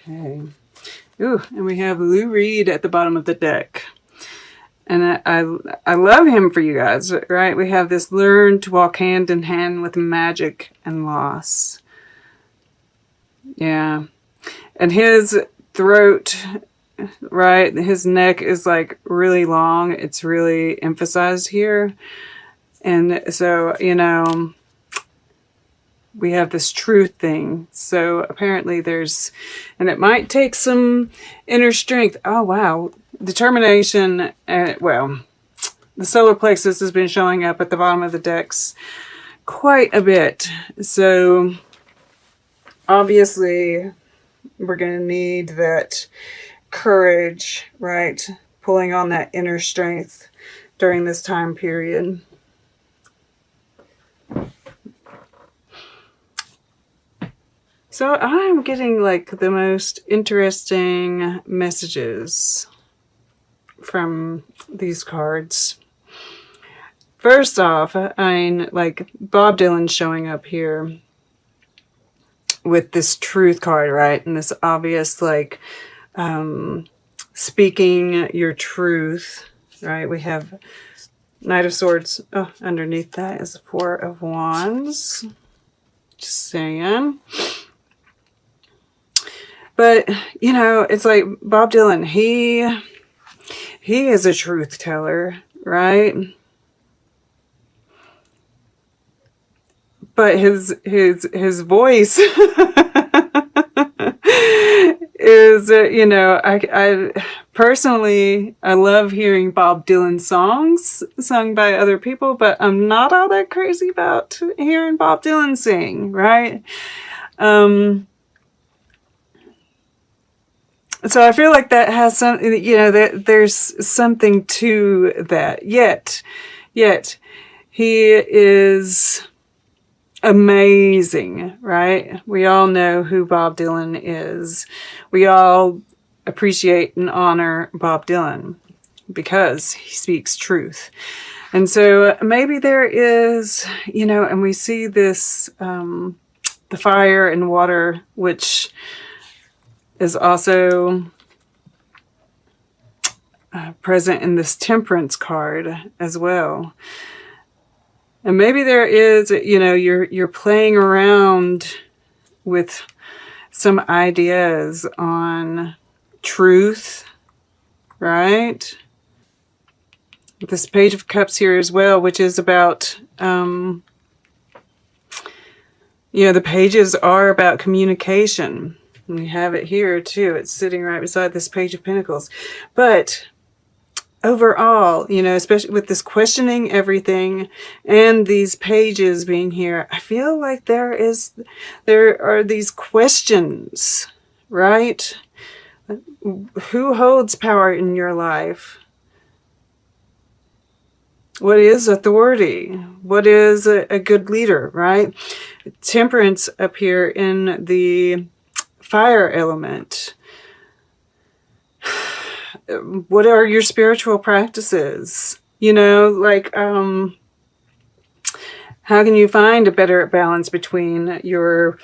Okay. Ooh, and we have Lou Reed at the bottom of the deck. And I love him for you guys, right? We have this learn to walk hand in hand with magic and loss. Yeah. And his throat, right? His neck is like really long. It's really emphasized here. And so, you know, we have this truth thing. So apparently there's, and it might take some inner strength. Oh, wow. Determination. Well, the solar plexus has been showing up at the bottom of the decks quite a bit. So obviously we're going to need that courage, right? Pulling on that inner strength during this time period. So I'm getting like the most interesting messages from these cards. First off, like Bob Dylan showing up here with this truth card, right? And this obvious like speaking your truth, right? We have Knight of Swords. Oh, underneath that is the Four of Wands. Just saying. But, you know, it's like Bob Dylan, he is a truth teller, right? But his voice is, you know, I personally, I love hearing Bob Dylan songs sung by other people, but I'm not all that crazy about hearing Bob Dylan sing, right? So I feel like that has some, you know, there's something to that. Yet he is amazing, right? We all know who Bob Dylan is. We all appreciate and honor Bob Dylan because he speaks truth. And so maybe there is, you know, and we see this, the fire and water, which is also present in this Temperance card as well. And maybe there is, you know, you're playing around with some ideas on truth, right? This Page of Cups here as well, which is about, you know, the pages are about communication. We have it here too. It's sitting right beside this Page of Pentacles. But overall, you know, especially with this questioning everything and these pages being here, I feel like there are these questions, right? Who holds power in your life? What is authority? What is a good leader, right? Temperance up here in the fire element. What are your spiritual practices? You know, like, how can you find a better balance between your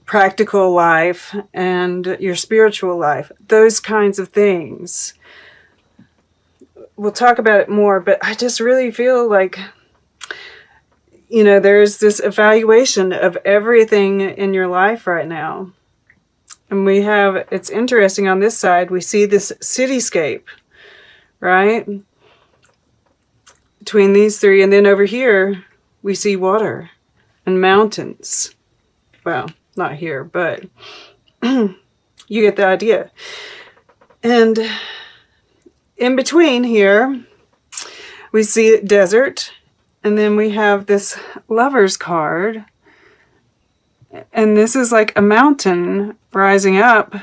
practical life and your spiritual life? Those kinds of things. We'll talk about it more, but I just really feel like, you know, there's this evaluation of everything in your life right now. And we have, it's interesting on this side, we see this cityscape, right? Between these three. And then over here, we see water and mountains. Well, not here, but you get the idea. And in between here, we see desert. And then we have this Lover's card. And this is like a mountain rising up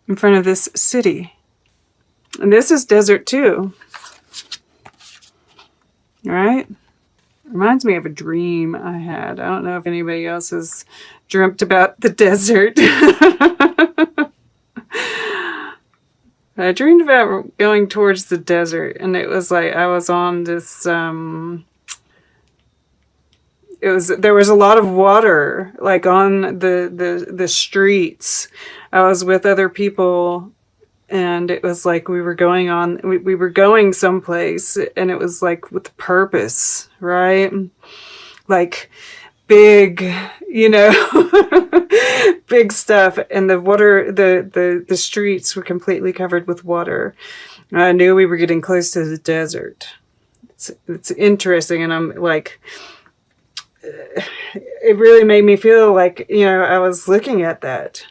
in front of this city. And this is desert too. Right? Reminds me of a dream I had. I don't know if anybody else has dreamt about the desert. I dreamed about going towards the desert, and it was like I was on this there was a lot of water, like on the streets. I was with other people, and it was like we were going someplace, and it was like with purpose, right? Like big, big stuff. And the water, the streets were completely covered with water. I knew we were getting close to the desert. It's interesting. And I'm like, it really made me feel like, I was looking at that.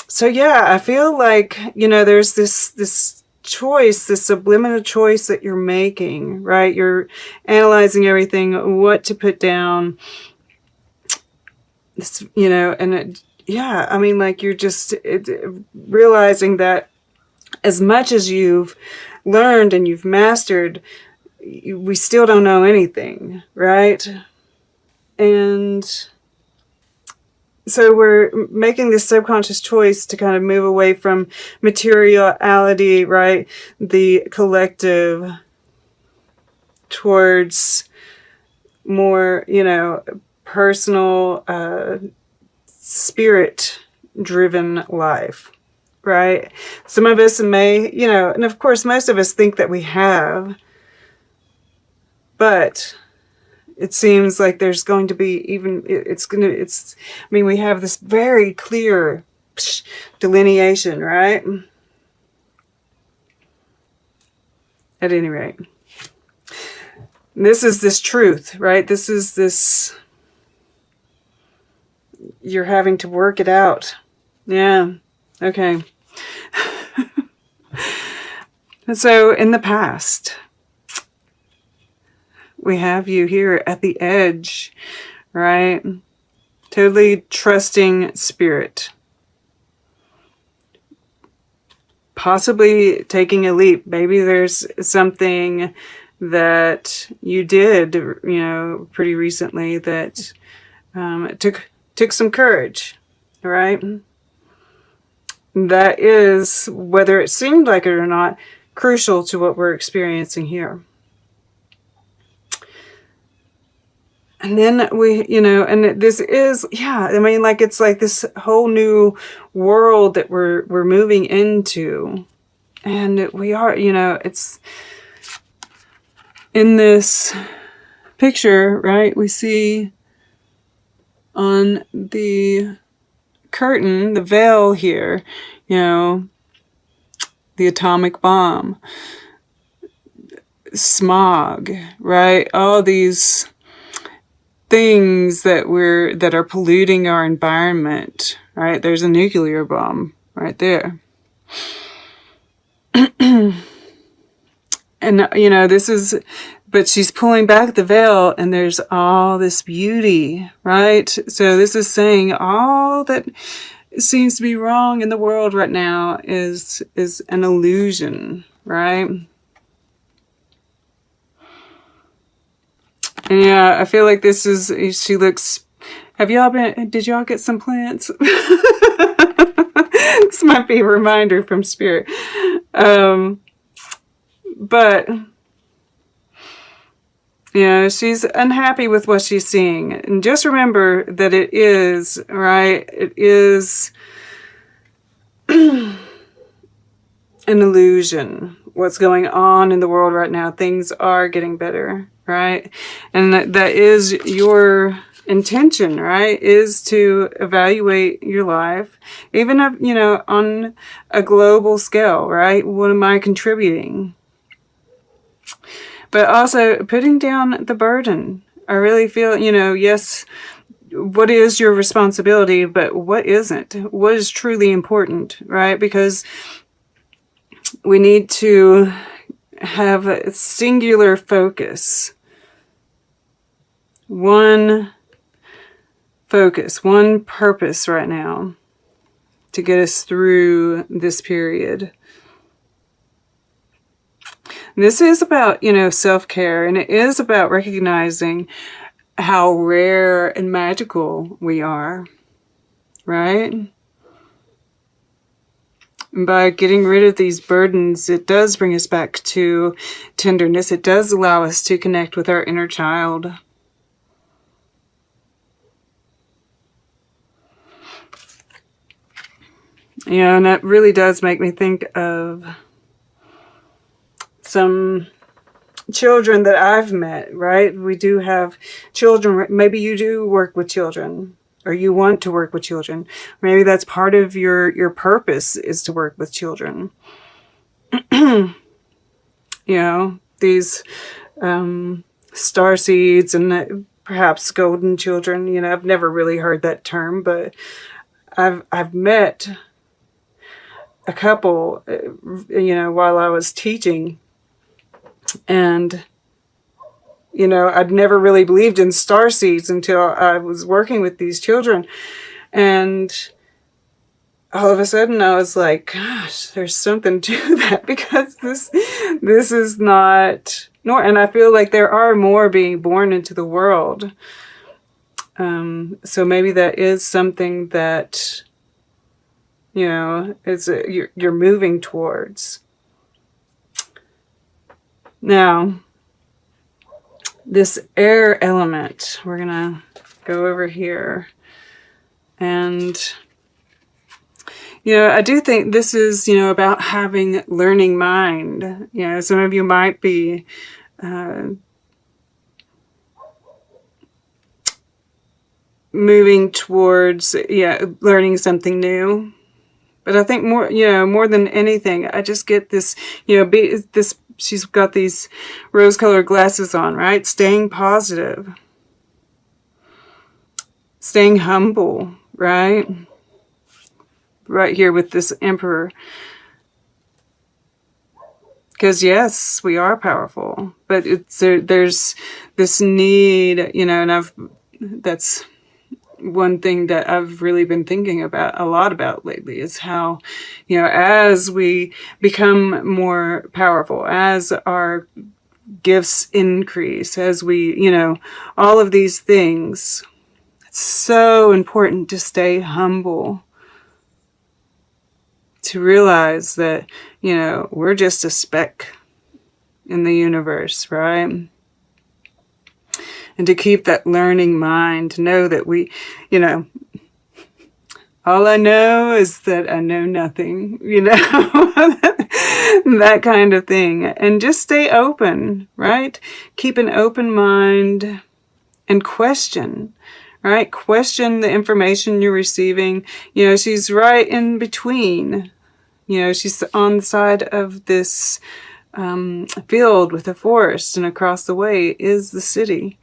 So yeah, I feel like, there's this choice, this subliminal choice that you're making, right? You're analyzing everything, what to put down, and I mean, like, you're just realizing that as much as you've learned and you've mastered, we still don't know anything, right? And so we're making this subconscious choice to kind of move away from materiality, right? The collective, towards more, personal, spirit-driven life, right? Some of us may, and of course most of us think that we have, but it seems like there's going to be we have this very clear delineation, right? At any rate, this is this truth, right? This is this, you're having to work it out. Yeah. Okay. And so in the past, we have you here at the edge, right? Totally trusting spirit. Possibly taking a leap. Maybe there's something that you did, pretty recently that took some courage, right? That is, whether it seemed like it or not, crucial to what we're experiencing here. And then we, and this is, it's like this whole new world that we're moving into. And we are, it's in this picture, right? We see on the curtain, the veil here, the atomic bomb, smog, right? All these things that are polluting our environment, right? There's a nuclear bomb right there. And, this is, but she's pulling back the veil and there's all this beauty, right? So this is saying all that seems to be wrong in the world right now is an illusion, right? And yeah, I feel like this is, she looks, did y'all get some plants? This might be a reminder from Spirit. But, she's unhappy with what she's seeing. And just remember that it is, right? It is an illusion. What's going on in the world right now. Things are getting better, right? And that is your intention, right? Is to evaluate your life, even if, on a global scale, right? What am I contributing? But also putting down the burden. I really feel, yes, what is your responsibility, but what isn't? What is truly important, right? Because we need to have a singular focus. One focus, one purpose right now to get us through this period. And this is about, self-care, and it is about recognizing how rare and magical we are, right? And by getting rid of these burdens, it does bring us back to tenderness. It does allow us to connect with our inner child. Yeah, and that really does make me think of some children that I've met, right? We do have children. Maybe you do work with children, or you want to work with children. Maybe that's part of your purpose, is to work with children. You know, these star seeds and perhaps golden children. You know, I've never really heard that term, but I've met a couple, you know, while I was teaching. And, you know, I'd never really believed in star seeds until I was working with these children. And all of a sudden I was like, gosh, there's something to that, because this is not, and I feel like there are more being born into the world. So maybe that is something that, you know, you're moving towards. Now, this air element, we're going to go over here. And, you know, I do think this is, you know, about having learning mind. You know, some of you might be moving towards, learning something new. But I think more, you know, more than anything, I just get this, you know, she's got these rose-colored glasses on, right? Staying positive. Staying humble, right? Right here with this Emperor. Because yes, we are powerful. But there's this need, you know, and that's one thing that I've really been thinking a lot about lately, is how, you know, as we become more powerful, as our gifts increase, as we, you know, all of these things, it's so important to stay humble, to realize that, you know, we're just a speck in the universe, right? And to keep that learning mind, to know that we, you know, all I know is that I know nothing, you know, that kind of thing. And just stay open, right? Keep an open mind and question, right? Question the information you're receiving. You know, she's right in between. You know, she's on the side of this field with a forest, and across the way is the city.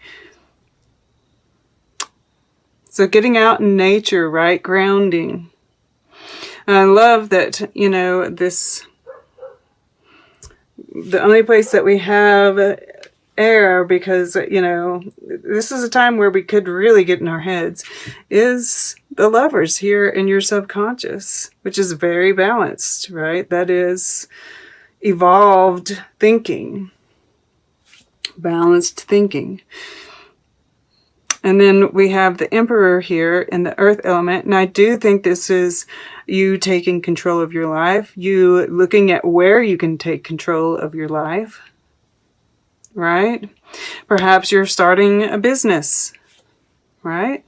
So getting out in nature, right? Grounding. And I love that, you know, the only place that we have air, because, you know, this is a time where we could really get in our heads, is the Lovers here in your subconscious, which is very balanced, right? That is evolved thinking, balanced thinking. And then we have the Emperor here in the earth element. And I do think this is you taking control of your life. You looking at where you can take control of your life. Right? Perhaps you're starting a business. Right?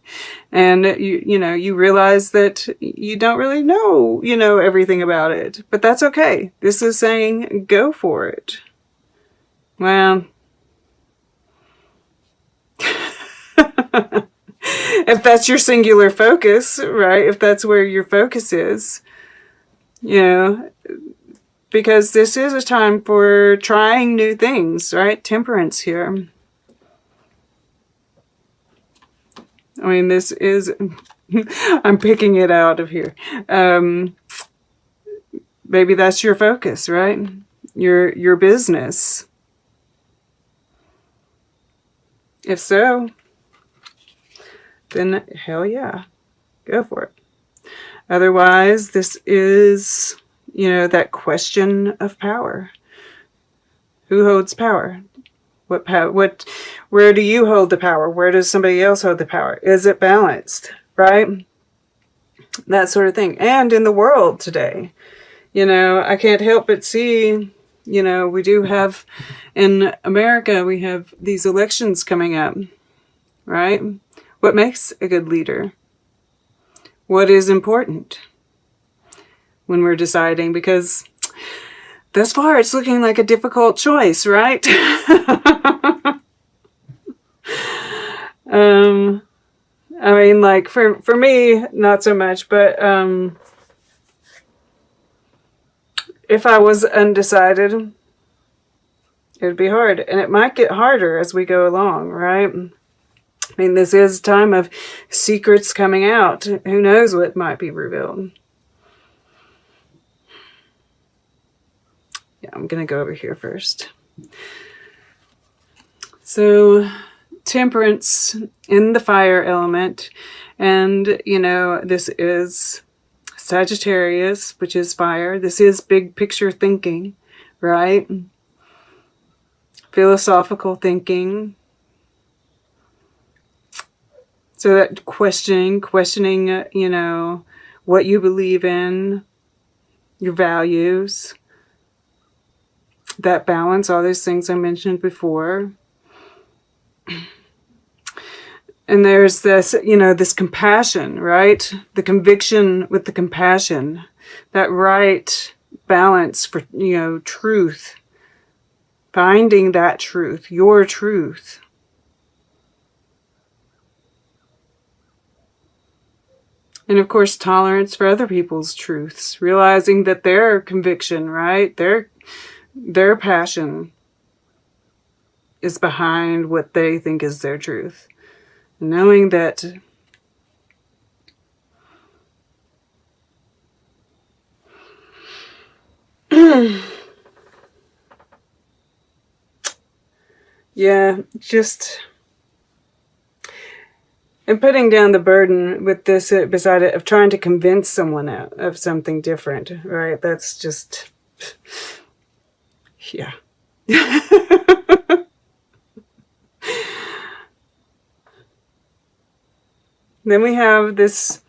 And you know, you realize that you don't really know, you know, everything about it. But that's okay. This is saying go for it. Well, if that's your singular focus, right? If that's where your focus is, you know, because this is a time for trying new things, right? Temperance here. I mean, this is, I'm picking it out of here. Maybe that's your focus, right? Your business. If so, then hell yeah, go for it. Otherwise, this is, you know, that question of power. Who holds power? What power? Where do you hold the power? Where does somebody else hold the power? Is it balanced, right? That sort of thing. And in the world today, I can't help but see, we do have, in America, we have these elections coming up, right? What makes a good leader? What is important when we're deciding? Because thus far, it's looking like a difficult choice, right? I mean, like, for me, not so much, but if I was undecided, it would be hard. And it might get harder as we go along, right? I mean, this is a time of secrets coming out. Who knows what might be revealed? Yeah, I'm going to go over here first. So, Temperance in the fire element. And, this is Sagittarius, which is fire. This is big picture thinking, right? Philosophical thinking. So that questioning, what you believe in, your values, that balance, all those things I mentioned before. And there's this, this compassion, right? The conviction with the compassion, that right balance for, truth, finding that truth, your truth. And of course, tolerance for other people's truths, realizing that their conviction, right? Their passion is behind what they think is their truth. Knowing that yeah, just and putting down the burden with this beside it of trying to convince someone of something different, right? That's just, yeah. Then we have this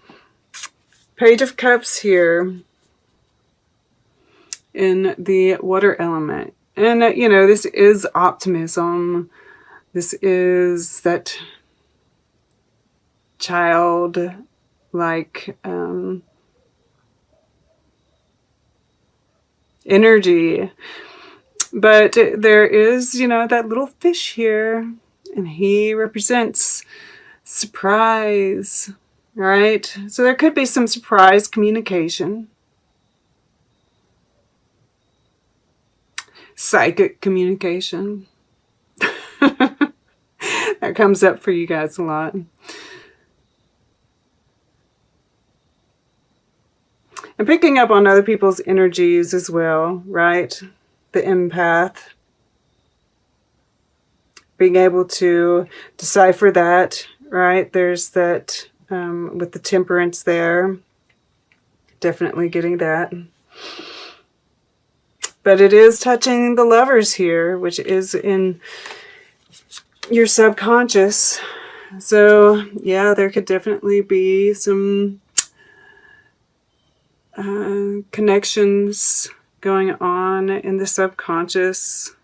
Page of Cups here in the water element. And, this is optimism. This is that child-like energy. But there is, that little fish here. And he represents surprise, right? So there could be some surprise communication. Psychic communication. That comes up for you guys a lot. And picking up on other people's energies as well, right? The empath. Being able to decipher that, right? There's that with the temperance there. Definitely getting that. But it is touching the lovers here, which is in your subconscious. So, yeah, there could definitely be some connections going on in the subconscious.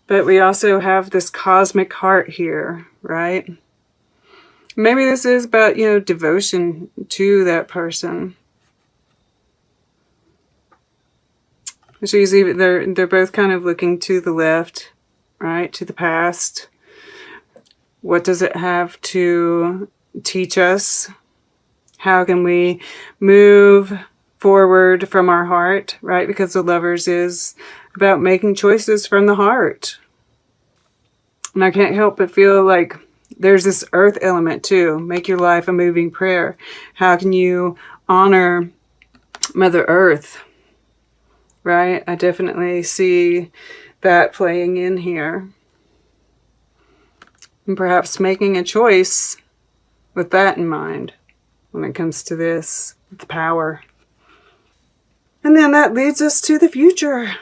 But we also have this cosmic heart here, right? Maybe this is about, devotion to that person. They're both kind of looking to the left, right? To the past. What does it have to teach us? How can we move forward from our heart, right? Because the Lovers is about making choices from the heart. And I can't help but feel like there's this earth element too. Make your life a moving prayer. How can you honor Mother Earth? Right? I definitely see that playing in here. And perhaps making a choice with that in mind when it comes to this, the power. And then that leads us to the future,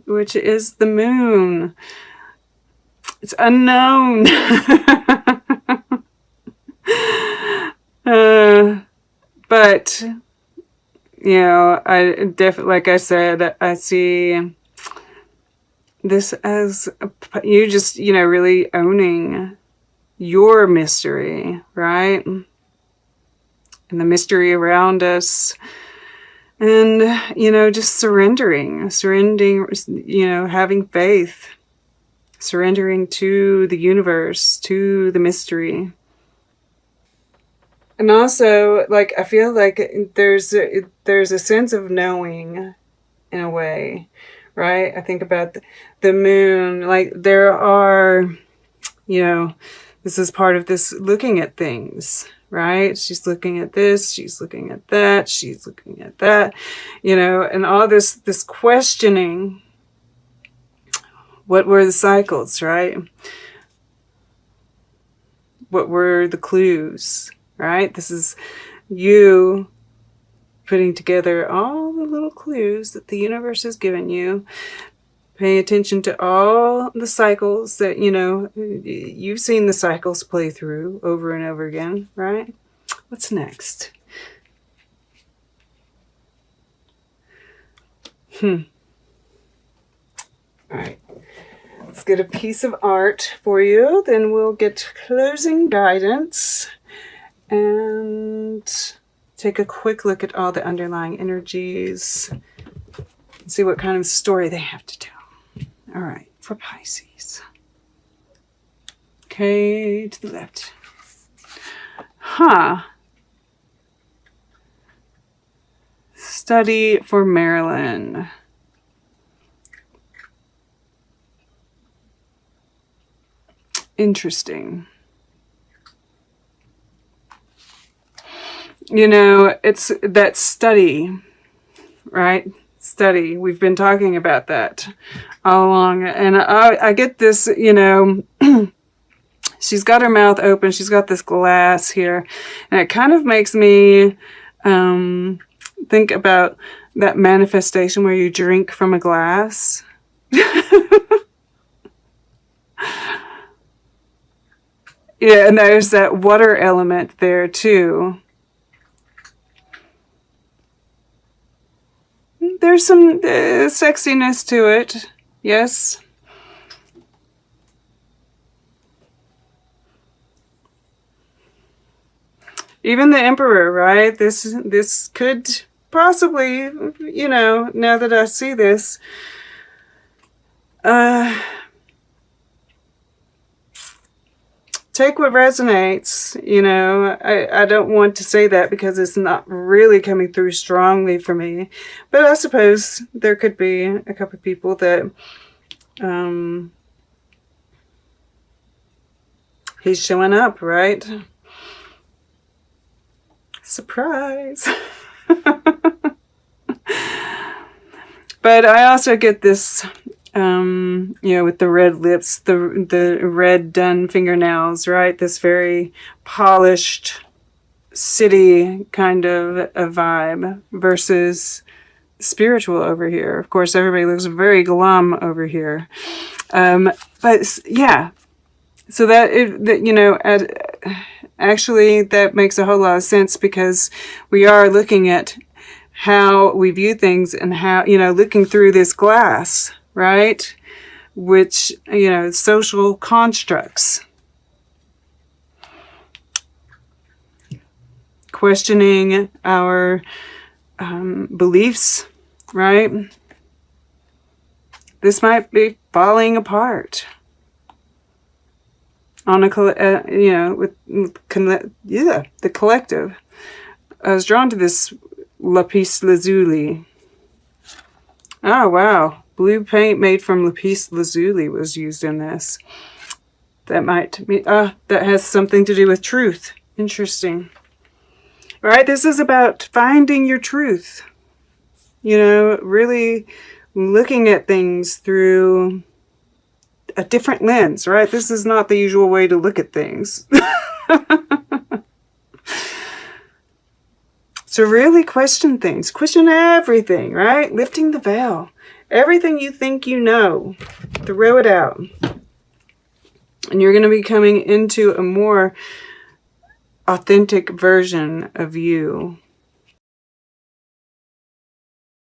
which is the moon. It's unknown. But, you know, I definitely, like I said, I see this as you just, you know, really owning your mystery, right? And the mystery around us. And, you know, just surrendering, you know, having faith, surrendering to the universe, to the mystery. And also, like, I feel like there's a sense of knowing in a way, right? I think about the moon, like there are, you know, this is part of this looking at things, right? She's looking at this, she's looking at that, she's looking at that, you know, and all this questioning. What were the cycles, right? What were the clues, right? This is you putting together all the little clues that the universe has given you. Paying attention to all the cycles that, you know, you've seen the cycles play through over and over again, right? What's next? All right. Let's get a piece of art for you. Then we'll get closing guidance and take a quick look at all the underlying energies and see what kind of story they have to tell. All right, for Pisces. Okay, to the left. Study for Marilyn. Interesting. You know, it's that study, right? Study. We've been talking about that all along. And I get this, you know, she's got her mouth open. She's got this glass here. And it kind of makes me think about that manifestation where you drink from a glass. Yeah, and there's that water element there too. There's some sexiness to it, yes. Even the Emperor, right? This could possibly, you know, now that I see this, take what resonates, you know. I don't want to say that because it's not really coming through strongly for me. But I suppose there could be a couple of people that he's showing up, right? Surprise. But I also get this, you know, with the red lips, the red done fingernails, right? This very polished city kind of a vibe versus spiritual over here. Of course, everybody looks very glum over here. But yeah, so that, you know, actually that makes a whole lot of sense because we are looking at how we view things and how, you know, looking through this glass, right? Which, you know, social constructs. Questioning our beliefs, right? This might be falling apart on a, you know, with the collective. I was drawn to this lapis lazuli. Oh, wow. Blue paint made from lapis lazuli was used in this. That might be, that has something to do with truth. Interesting. All right, this is about finding your truth. You know, really looking at things through a different lens, right? This is not the usual way to look at things. So really question things. Question everything, right? Lifting the veil. Everything you think you know, throw it out. And you're going to be coming into a more authentic version of you.